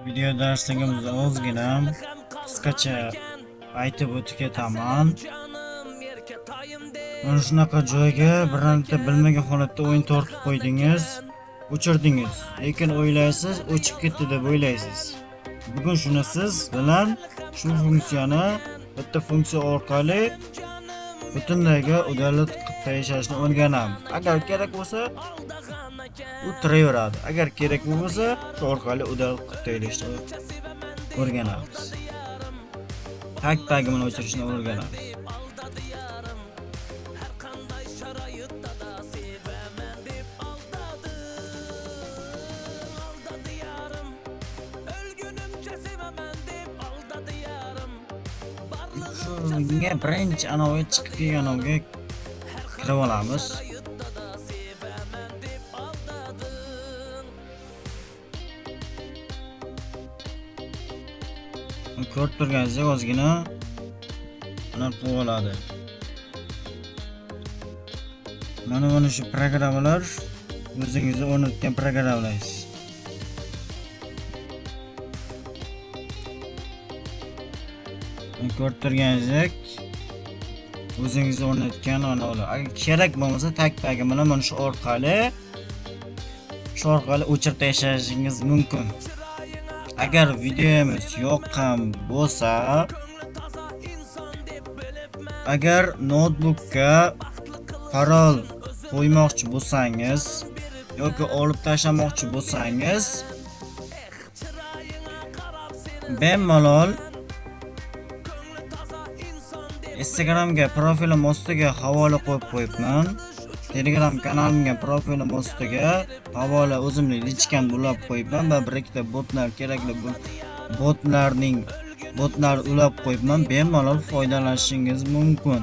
Video darsligimizni ozgina qisqacha aytib o'tib ketaman. Mana shunaqa joyga bironta bilmagan holatda o'yin tortib qo'ydingiz, o'chirdingiz, lekin o'ylaysiz, o'chib ketdi deb o'ylaysiz. Bugun shuni siz bilan shu funksiyani bitta funksiya orqali butunlayga udalib qilib yashashni o'rganamiz. Agar kerak bo'lsa, u turaveradi. Agar kerak bo'lmasa, shu orqali udalib qilib tayyorlashni o'rganamiz. Tag bilan o'chirishni o'rganamiz. Shunga birinchi anovi chiqib kelganovga kirib olamiz. Ko'rib turganingizdek ozgina mana qilib oladi. Mana shu programmalar o'zingizga o'rnatgan programmalar. Ko'rib turganingizdek o'zingizga o'rnatgan anolar. Agar kerak bo'lmasa tag bilan mana shu orqali o'chirib tashlashingiz mumkin. Agar videomiz yoqqan bo'lsa, agar notebookka parol qo'ymoqchi bo'lsangiz yoki olib tashlamoqchi bo'lsangiz, bemalol Instagramga profilim ostiga havola qo'yib qo'yibman. Telegram kanalimga profilim ostiga havola o'zimning lichkam ulab qo'yibman va bir ikkita botlar kerakli botlar ulab qo'yibman. Bemalol foydalanishingiz mumkin.